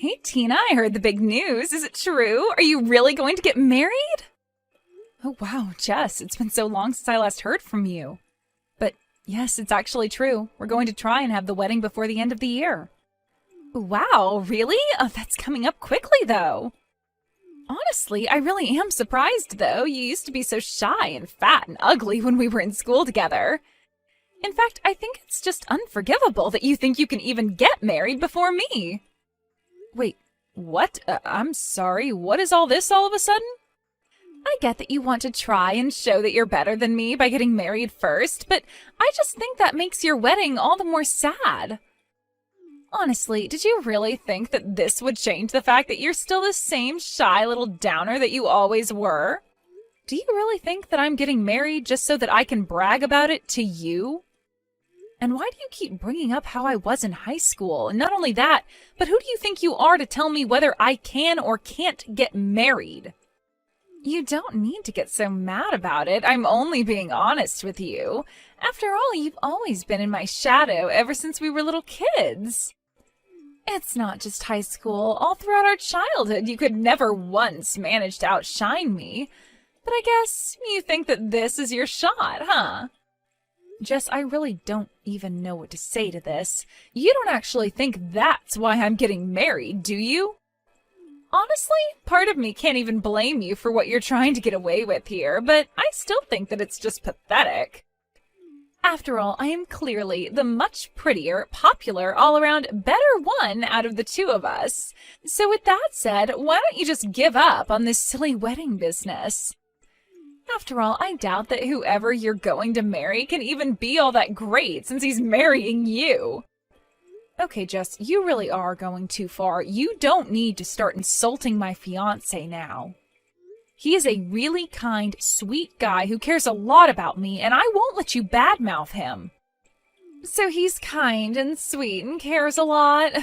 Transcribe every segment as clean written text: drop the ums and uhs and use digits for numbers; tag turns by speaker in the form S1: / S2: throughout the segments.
S1: Hey Tina, I heard the big news. Is it true? Are you really going to get married? Oh wow, Jess, it's been so long since I last heard from you. But yes, it's actually true. We're going to try and have the wedding before the end of the year. Wow, really? Oh, that's coming up quickly though. Honestly, I really am surprised though. You used to be so shy and fat and ugly when we were in school together. In fact, I think it's just unforgivable that you think you can even get married before me. Wait, what? I'm sorry, what is all this all of a sudden? I get that you want to try and show that you're better than me by getting married first, but I just think that makes your wedding all the more sad. Honestly, did you really think that this would change the fact that you're still the same shy little downer that you always were? Do you really think that I'm getting married just so that I can brag about it to you? And why do you keep bringing up how I was in high school? And not only that, but who do you think you are to tell me whether I can or can't get married? You don't need to get so mad about it. I'm only being honest with you. After all, you've always been in my shadow ever since we were little kids. It's not just high school. All throughout our childhood, you could never once manage to outshine me. But I guess you think that this is your shot, huh? Jess, I really don't even know what to say to this. You don't actually think that's why I'm getting married, do you? Honestly, part of me can't even blame you for what you're trying to get away with here, but I still think that it's just pathetic. After all, I am clearly the much prettier, popular, all-around better one out of the two of us. So with that said, why don't you just give up on this silly wedding business? After all, I doubt that whoever you're going to marry can even be all that great since he's marrying you. Okay, Jess, you really are going too far. You don't need to start insulting my fiancé now. He is a really kind, sweet guy who cares a lot about me, and I won't let you badmouth him. So he's kind and sweet and cares a lot?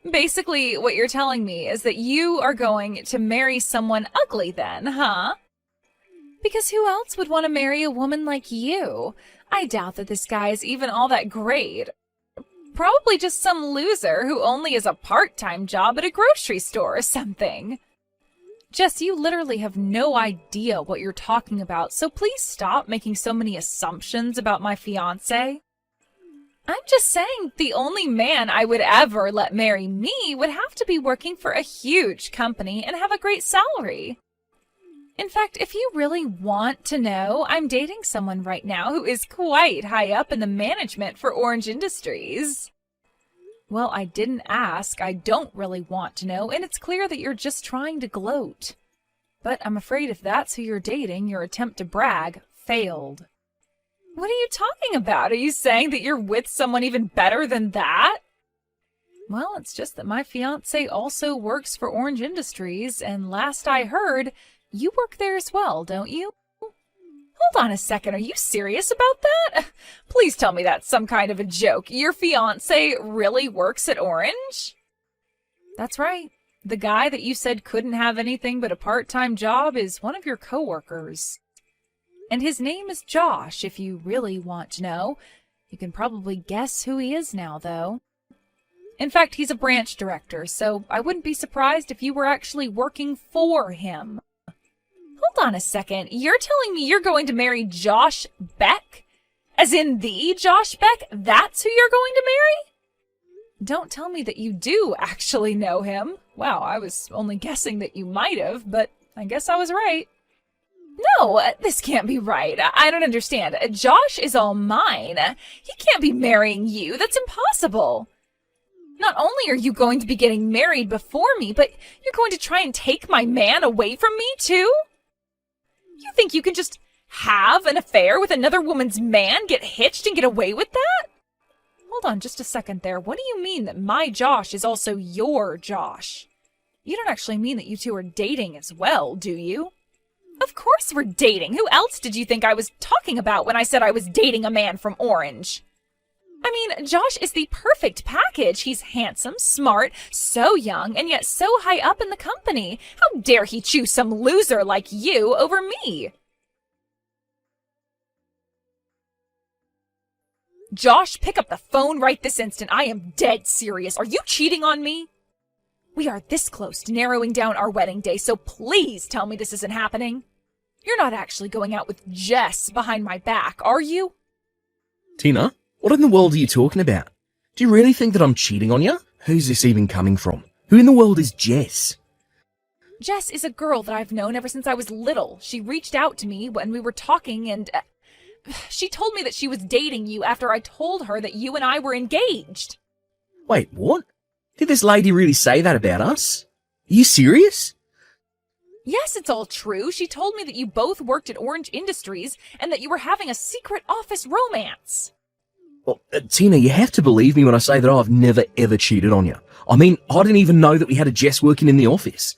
S1: Basically, what you're telling me is that you are going to marry someone ugly then, huh? Because who else would want to marry a woman like you? I doubt that this guy is even all that great. Probably just some loser who only has a part-time job at a grocery store or something. Jess, you literally have no idea what you're talking about, so please stop making so many assumptions about my fiancé. I'm just saying the only man I would ever let marry me would have to be working for a huge company and have a great salary. In fact, if you really want to know, I'm dating someone right now who is quite high up in the management for Orange Industries. Well, I didn't ask. I don't really want to know, and it's clear that you're just trying to gloat. But I'm afraid if that's who you're dating, your attempt to brag failed. What are you talking about? Are you saying that you're with someone even better than that? Well, it's just that my fiancé also works for Orange Industries, and last I heard, you work there as well, don't you? Hold on a second, are you serious about that? Please tell me that's some kind of a joke. Your fiancé really works at Orange? That's right. The guy that you said couldn't have anything but a part-time job is one of your coworkers. And his name is Josh, if you really want to know. You can probably guess who he is now, though. In fact, he's a branch director, so I wouldn't be surprised if you were actually working for him. Hold on a second. You're telling me you're going to marry Josh Beck? As in the Josh Beck? That's who you're going to marry? Don't tell me that you do actually know him. Wow, I was only guessing that you might have, but I guess I was right. No, this can't be right. I don't understand. Josh is all mine. He can't be marrying you. That's impossible. Not only are you going to be getting married before me, but you're going to try and take my man away from me, too? You think you can just have an affair with another woman's man, get hitched, and get away with that? Hold on just a second there. What do you mean that my Josh is also your Josh? You don't actually mean that you two are dating as well, do you? Of course we're dating. Who else did you think I was talking about when I said I was dating a man from Orange? I mean, Josh is the perfect package. He's handsome, smart, so young, and yet so high up in the company. How dare he choose some loser like you over me? Josh, pick up the phone right this instant. I am dead serious. Are you cheating on me? We are this close to narrowing down our wedding day, so please tell me this isn't happening. You're not actually going out with Jess behind my back, are you?
S2: Tina, what in the world are you talking about? Do you really think that I'm cheating on you? Who's this even coming from? Who in the world is Jess?
S1: Jess is a girl that I've known ever since I was little. She reached out to me when we were talking and she told me that she was dating you after I told her that you and I were engaged.
S2: Wait, what? Did this lady really say that about us? Are you serious?
S1: Yes, it's all true. She told me that you both worked at Orange Industries and that you were having a secret office romance.
S2: Well, Tina, you have to believe me when I say that I've never ever cheated on you. I mean, I didn't even know that we had a Jess working in the office.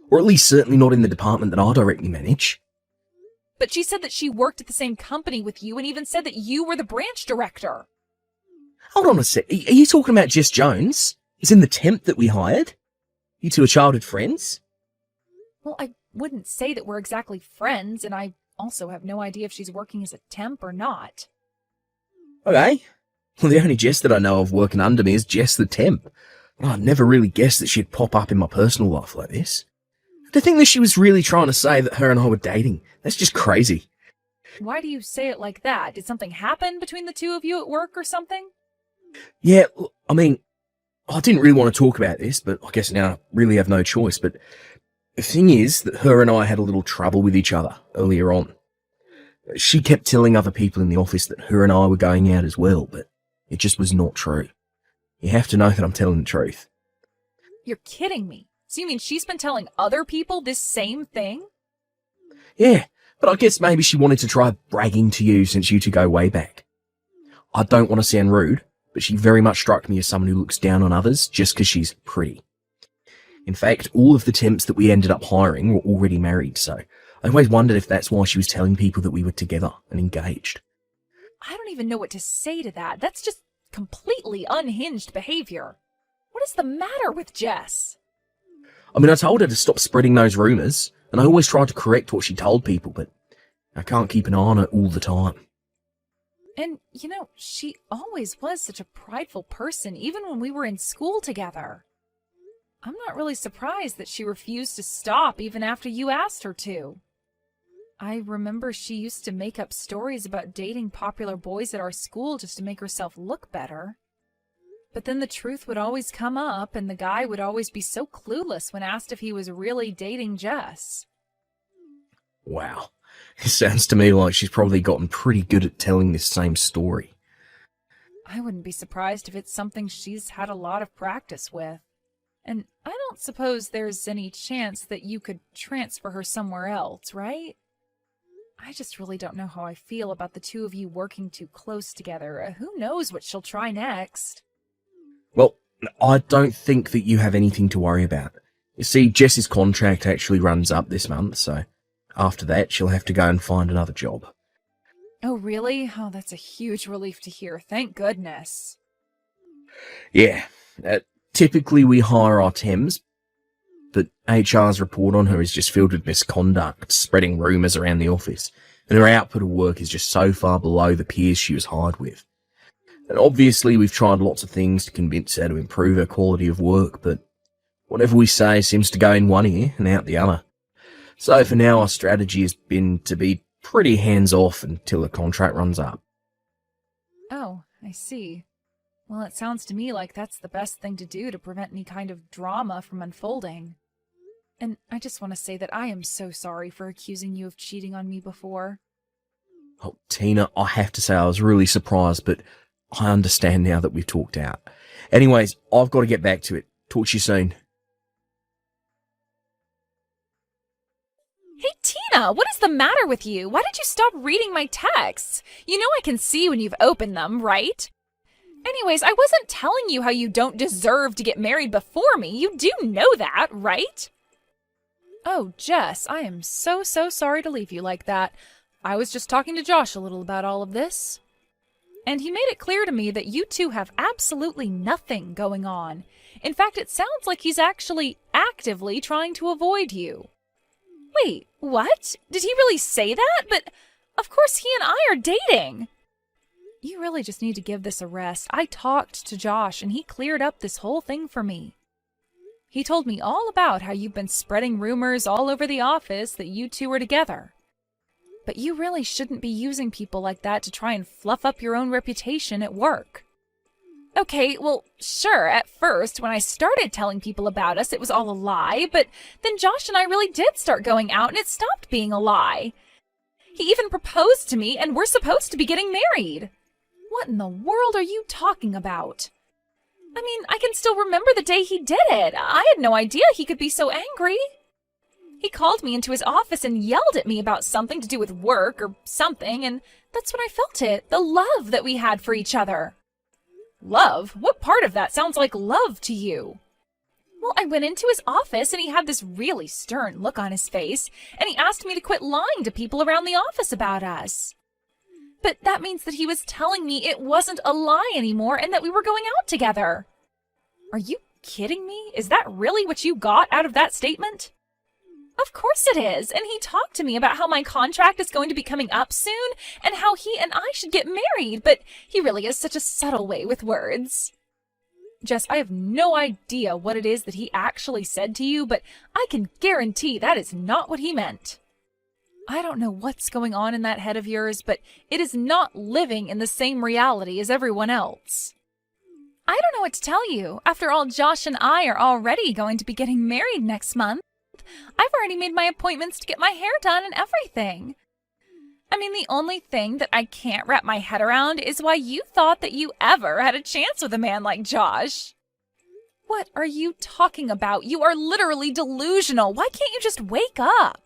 S2: Or at least certainly not in the department that I directly manage.
S1: But she said that she worked at the same company with you and even said that you were the branch director.
S2: Hold on a sec. Are you talking about Jess Jones? Is in the temp that we hired? You two are childhood friends?
S1: Well, I wouldn't say that we're exactly friends, and I also have no idea if she's working as a temp or not.
S2: Okay. Well, the only Jess that I know of working under me is Jess the temp. Well, I never really guessed that she'd pop up in my personal life like this. To think that she was really trying to say that her and I were dating, that's just crazy.
S1: Why do you say it like that? Did something happen between the two of you at work or something?
S2: Yeah, I mean, I didn't really want to talk about this, but I guess now I really have no choice. But the thing is that her and I had a little trouble with each other earlier on. She kept telling other people in the office that her and I were going out as well, but it just was not true. You have to know that I'm telling the truth.
S1: You're kidding me. So you mean she's been telling other people this same thing?
S2: Yeah, but I guess maybe she wanted to try bragging to you since you two go way back. I don't want to sound rude, but she very much struck me as someone who looks down on others just because she's pretty. In fact, all of the temps that we ended up hiring were already married, so I always wondered if that's why she was telling people that we were together and engaged.
S1: I don't even know what to say to that. That's just completely unhinged behavior. What is the matter with Jess?
S2: I mean, I told her to stop spreading those rumours, and I always tried to correct what she told people, but I can't keep an eye on her all the time.
S1: And, you know, she always was such a prideful person, even when we were in school together. I'm not really surprised that she refused to stop even after you asked her to. I remember she used to make up stories about dating popular boys at our school just to make herself look better. But then the truth would always come up, and the guy would always be so clueless when asked if he was really dating Jess.
S2: Wow. It sounds to me like she's probably gotten pretty good at telling this same story.
S1: I wouldn't be surprised if it's something she's had a lot of practice with. And I don't suppose there's any chance that you could transfer her somewhere else, right? I just really don't know how I feel about the two of you working too close together. Who knows what she'll try next?
S2: Well, I don't think that you have anything to worry about. You see, Jess's contract actually runs up this month, so after that she'll have to go and find another job.
S1: Oh, really? Oh, that's a huge relief to hear. Thank goodness.
S2: Yeah, typically we hire our temps, but HR's report on her is just filled with misconduct, spreading rumours around the office, and her output of work is just so far below the peers she was hired with. And obviously we've tried lots of things to convince her to improve her quality of work, but whatever we say seems to go in one ear and out the other. So for now our strategy has been to be pretty hands-off until the contract runs up.
S1: Oh, I see. Well, it sounds to me like that's the best thing to do to prevent any kind of drama from unfolding. And I just want to say that I am so sorry for accusing you of cheating on me before.
S2: Oh, Tina, I have to say I was really surprised, but I understand now that we've talked out. Anyways, I've got to get back to it. Talk to you soon.
S1: Hey, Tina, what is the matter with you? Why did you stop reading my texts? You know I can see when you've opened them, right? Anyways, I wasn't telling you how you don't deserve to get married before me. You do know that, right? Oh, Jess, I am so sorry to leave you like that. I was just talking to Josh a little about all of this. And he made it clear to me that you two have absolutely nothing going on. In fact, it sounds like he's actually actively trying to avoid you. Wait, what? Did he really say that? But of course he and I are dating. You really just need to give this a rest. I talked to Josh and he cleared up this whole thing for me. He told me all about how you've been spreading rumors all over the office that you two were together. But you really shouldn't be using people like that to try and fluff up your own reputation at work. Okay, well, sure, at first, when I started telling people about us, it was all a lie, but then Josh and I really did start going out and it stopped being a lie. He even proposed to me and we're supposed to be getting married. What in the world are you talking about? I mean, I can still remember the day he did it. I had no idea he could be so angry. He called me into his office and yelled at me about something to do with work or something, and that's when I felt it, the love that we had for each other. Love? What part of that sounds like love to you? Well, I went into his office and he had this really stern look on his face, and he asked me to quit lying to people around the office about us. But that means that he was telling me it wasn't a lie anymore and that we were going out together. Are you kidding me? Is that really what you got out of that statement? Of course it is, and he talked to me about how my contract is going to be coming up soon and how he and I should get married, but he really has such a subtle way with words. Jess, I have no idea what it is that he actually said to you, but I can guarantee that is not what he meant. I don't know what's going on in that head of yours, but it is not living in the same reality as everyone else. I don't know what to tell you. After all, Josh and I are already going to be getting married next month. I've already made my appointments to get my hair done and everything. I mean, the only thing that I can't wrap my head around is why you thought that you ever had a chance with a man like Josh. What are you talking about? You are literally delusional. Why can't you just wake up?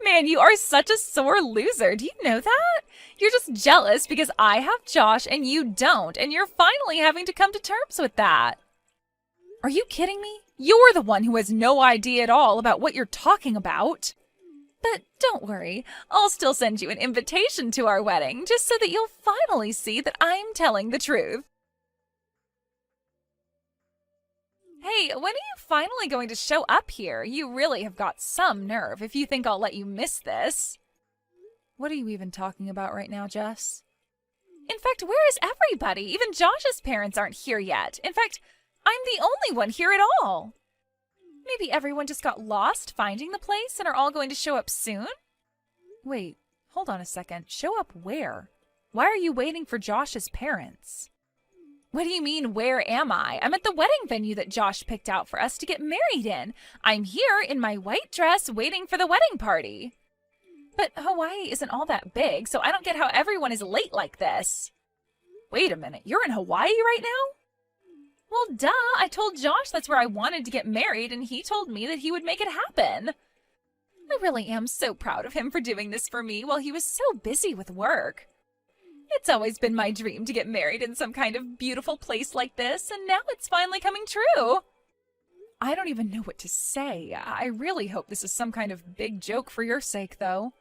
S1: Man, you are such a sore loser. Do you know that? You're just jealous because I have Josh and you don't, and you're finally having to come to terms with that. Are you kidding me? You're the one who has no idea at all about what you're talking about. But don't worry, I'll still send you an invitation to our wedding, just so that you'll finally see that I'm telling the truth. Hey, when are you finally going to show up here? You really have got some nerve if you think I'll let you miss this. What are you even talking about right now, Jess? In fact, where is everybody? Even Josh's parents aren't here yet. In fact, I'm the only one here at all. Maybe everyone just got lost finding the place and are all going to show up soon? Wait, hold on a second. Show up where? Why are you waiting for Josh's parents? What do you mean, where am I? I'm at the wedding venue that Josh picked out for us to get married in. I'm here in my white dress waiting for the wedding party. But Hawaii isn't all that big, so I don't get how everyone is late like this. Wait a minute, you're in Hawaii right now? Well, duh, I told Josh that's where I wanted to get married, and he told me that he would make it happen. I really am so proud of him for doing this for me while he was so busy with work. It's always been my dream to get married in some kind of beautiful place like this, and now it's finally coming true. I don't even know what to say. I really hope this is some kind of big joke for your sake, though.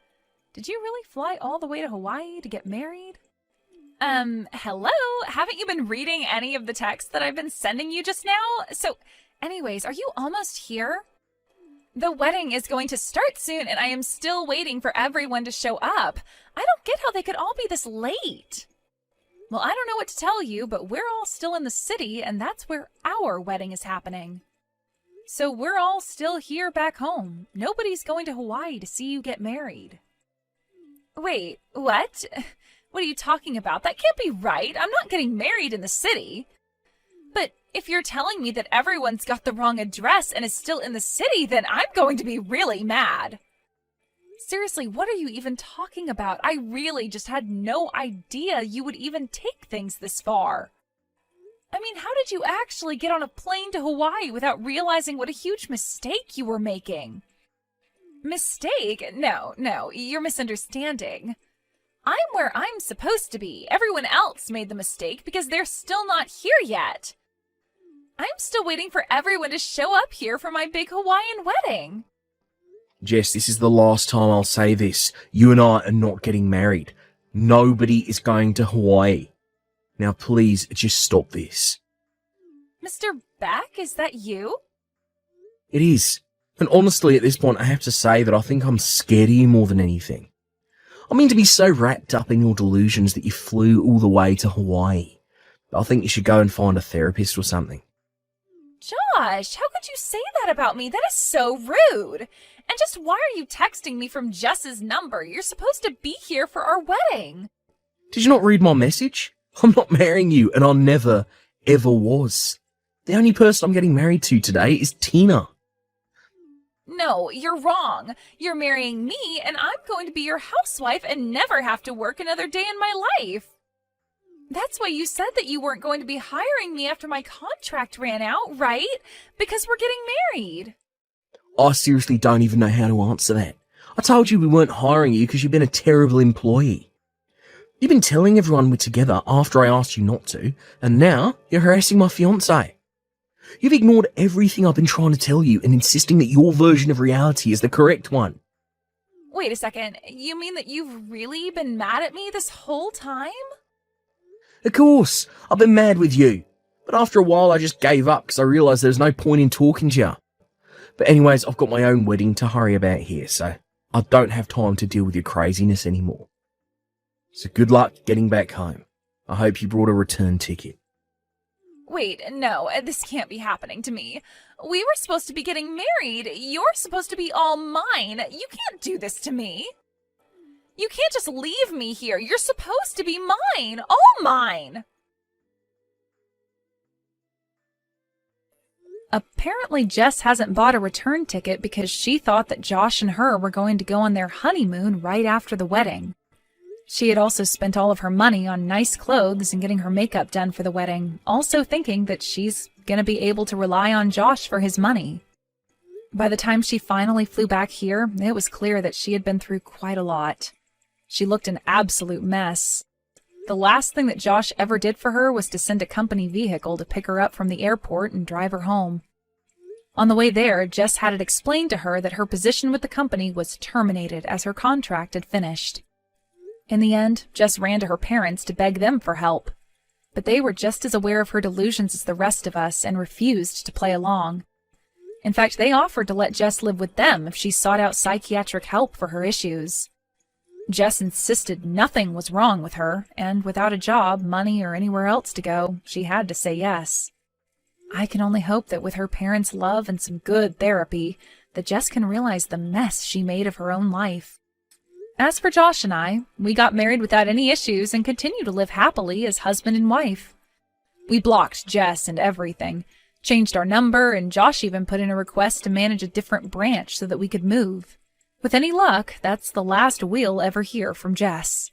S1: Did you really fly all the way to Hawaii to get married? Hello? Haven't you been reading any of the texts that I've been sending you just now? So, anyways, are you almost here? The wedding is going to start soon, and I am still waiting for everyone to show up. I don't get how they could all be this late. Well, I don't know what to tell you, but we're all still in the city, and that's where our wedding is happening. So we're all still here back home. Nobody's going to Hawaii to see you get married. Wait, what? What are you talking about? That can't be right. I'm not getting married in the city. But if you're telling me that everyone's got the wrong address and is still in the city, then I'm going to be really mad. Seriously, what are you even talking about? I really just had no idea you would even take things this far. I mean, how did you actually get on a plane to Hawaii without realizing what a huge mistake you were making? Mistake? No, you're misunderstanding. I'm where I'm supposed to be. Everyone else made the mistake because they're still not here yet. I'm still waiting for everyone to show up here for my big Hawaiian wedding.
S2: Jess, this is the last time I'll say this. You and I are not getting married. Nobody is going to Hawaii. Now please, just stop this.
S1: Mr. Beck, is that you?
S2: It is. And honestly, at this point, I have to say that I think I'm scared of you more than anything. I mean, to be so wrapped up in your delusions that you flew all the way to Hawaii. I think you should go and find a therapist or something.
S1: Josh, how could you say that about me? That is so rude. And just why are you texting me from Jess's number? You're supposed to be here for our wedding.
S2: Did you not read my message? I'm not marrying you, and I never, ever was. The only person I'm getting married to today is Tina.
S1: No, you're wrong. You're marrying me, and I'm going to be your housewife and never have to work another day in my life. That's why you said that you weren't going to be hiring me after my contract ran out, right? Because we're getting married.
S2: I seriously don't even know how to answer that. I told you we weren't hiring you because you've been a terrible employee. You've been telling everyone we're together after I asked you not to, and now you're harassing my fiancé. You've ignored everything I've been trying to tell you and insisting that your version of reality is the correct one.
S1: Wait a second. You mean that you've really been mad at me this whole time?
S2: Of course, I've been mad with you. But after a while I just gave up because I realised there's no point in talking to you. But anyways, I've got my own wedding to hurry about here, so I don't have time to deal with your craziness anymore. So good luck getting back home. I hope you brought a return ticket.
S1: Wait, no, this can't be happening to me. We were supposed to be getting married. You're supposed to be all mine. You can't do this to me. You can't just leave me here. You're supposed to be mine. All mine. Apparently, Jess hasn't bought a return ticket because she thought that Josh and her were going to go on their honeymoon right after the wedding. She had also spent all of her money on nice clothes and getting her makeup done for the wedding, also thinking that she's going to be able to rely on Josh for his money. By the time she finally flew back here, it was clear that she had been through quite a lot. She looked an absolute mess. The last thing that Josh ever did for her was to send a company vehicle to pick her up from the airport and drive her home. On the way there, Jess had it explained to her that her position with the company was terminated as her contract had finished. In the end, Jess ran to her parents to beg them for help. But they were just as aware of her delusions as the rest of us and refused to play along. In fact, they offered to let Jess live with them if she sought out psychiatric help for her issues. Jess insisted nothing was wrong with her, and without a job, money, or anywhere else to go, she had to say yes. I can only hope that with her parents' love and some good therapy, that Jess can realize the mess she made of her own life. As for Josh and I, we got married without any issues and continue to live happily as husband and wife. We blocked Jess and everything, changed our number, and Josh even put in a request to manage a different branch so that we could move. With any luck, that's the last we'll ever hear from Jess.